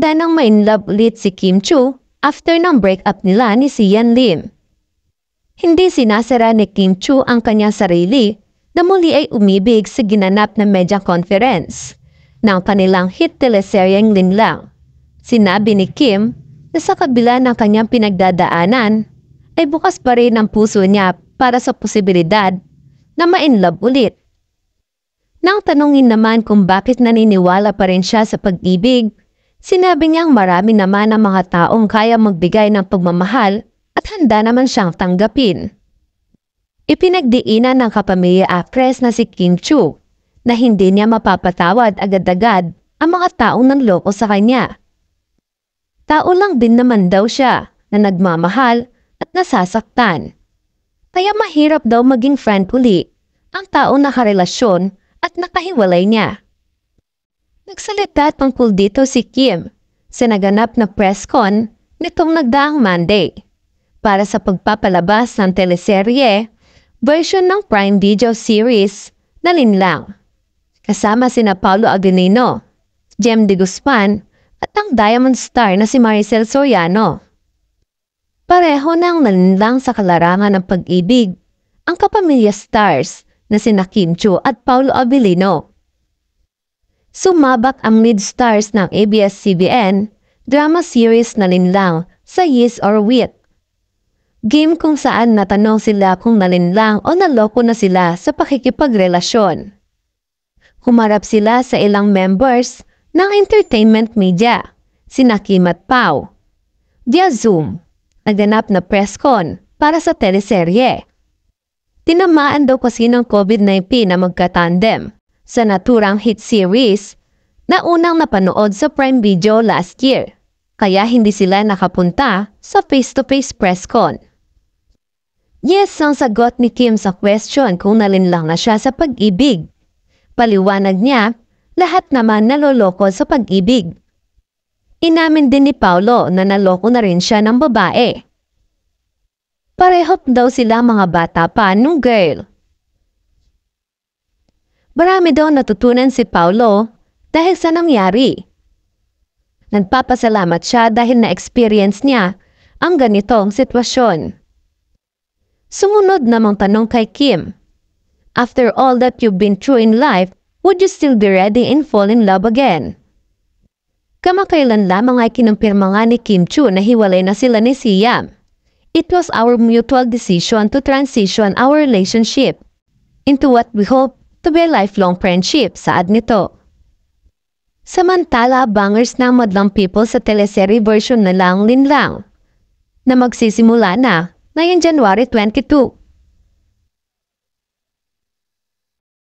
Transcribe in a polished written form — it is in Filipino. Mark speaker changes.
Speaker 1: handa nang ma-inlove ulit si Kim Chu after ng breakup nila ni Sian Lim. Hindi sinasara ni Kim Chu ang kanyang sarili na muli ay umibig sa ginanap na media conference ng kanilang hit teleseryeng Linlang. Sinabi ni Kim na sa kabila ng kanyang pinagdadaanan ay bukas pa rin ang puso niya para sa posibilidad na ma-inlove ulit. Nang tanungin naman kung bakit naniniwala pa rin siya sa pag-ibig, sinabi niyang marami naman ang mga taong kaya magbigay ng pagmamahal at handa naman siyang tanggapin. Ipinagdiinan ng kapamilya actress na si Kim Chu na hindi niya mapapatawad agad-agad ang mga taong nanloko sa kanya. Tao lang din naman daw siya na nagmamahal at nasasaktan. Kaya mahirap daw maging friend uli ang taong nakarelasyon at nakahiwalay niya. Nagsalita tungkol dito si Kim sa naganap na press con nitong nagdaang Monday para sa pagpapalabas ng teleserye version ng Prime Video series na Linlang. Kasama sina Paulo Aguilino, Jem de Guzman at ang Diamond Star na si Maricel Soriano. Pareho nang nalinlang sa kalarangan ng pag-ibig ang kapamilya stars na sina Kim Chu at Paulo Aguilino. Sumabak ang lead stars ng ABS-CBN drama series na Linlang sa Yes or Wit. Game kung saan natanong sila kung nalinlang o naloko na sila sa pakikipagrelasyon. Humarap sila sa ilang members ng entertainment media, sina Kim at Pau. Via Zoom, naganap na press con para sa teleserye. Tinamaan daw kasi ng COVID-19 na magkatandem sa naturang hit series na unang napanood sa Prime Video last year, kaya hindi sila nakapunta sa face-to-face press con. Yes ang sagot ni Kim sa question kung nalinlang na siya sa pag-ibig. Paliwanag niya, lahat naman naloloko sa pag-ibig. Inamin din ni Paulo na naloko na rin siya ng babae. Pareho daw sila mga bata pa nung girl. Marami daw natutunan si Paulo dahil sa nangyari. Nagpapasalamat siya dahil na-experience niya ang ganitong sitwasyon. Sumunod namang tanong kay Kim, after all that you've been through in life, would you still be ready and fall in love again? Kamakailan lamang ay kinumpirma nga ni Kim Chu na hiwalay na sila ni Siam. It was our mutual decision to transition our relationship into what we hope to be a lifelong friendship, saad nito. Samantala, bangers ng madlang people sa teleserye version na lang Linlang na magsisimula na ngayong January 22.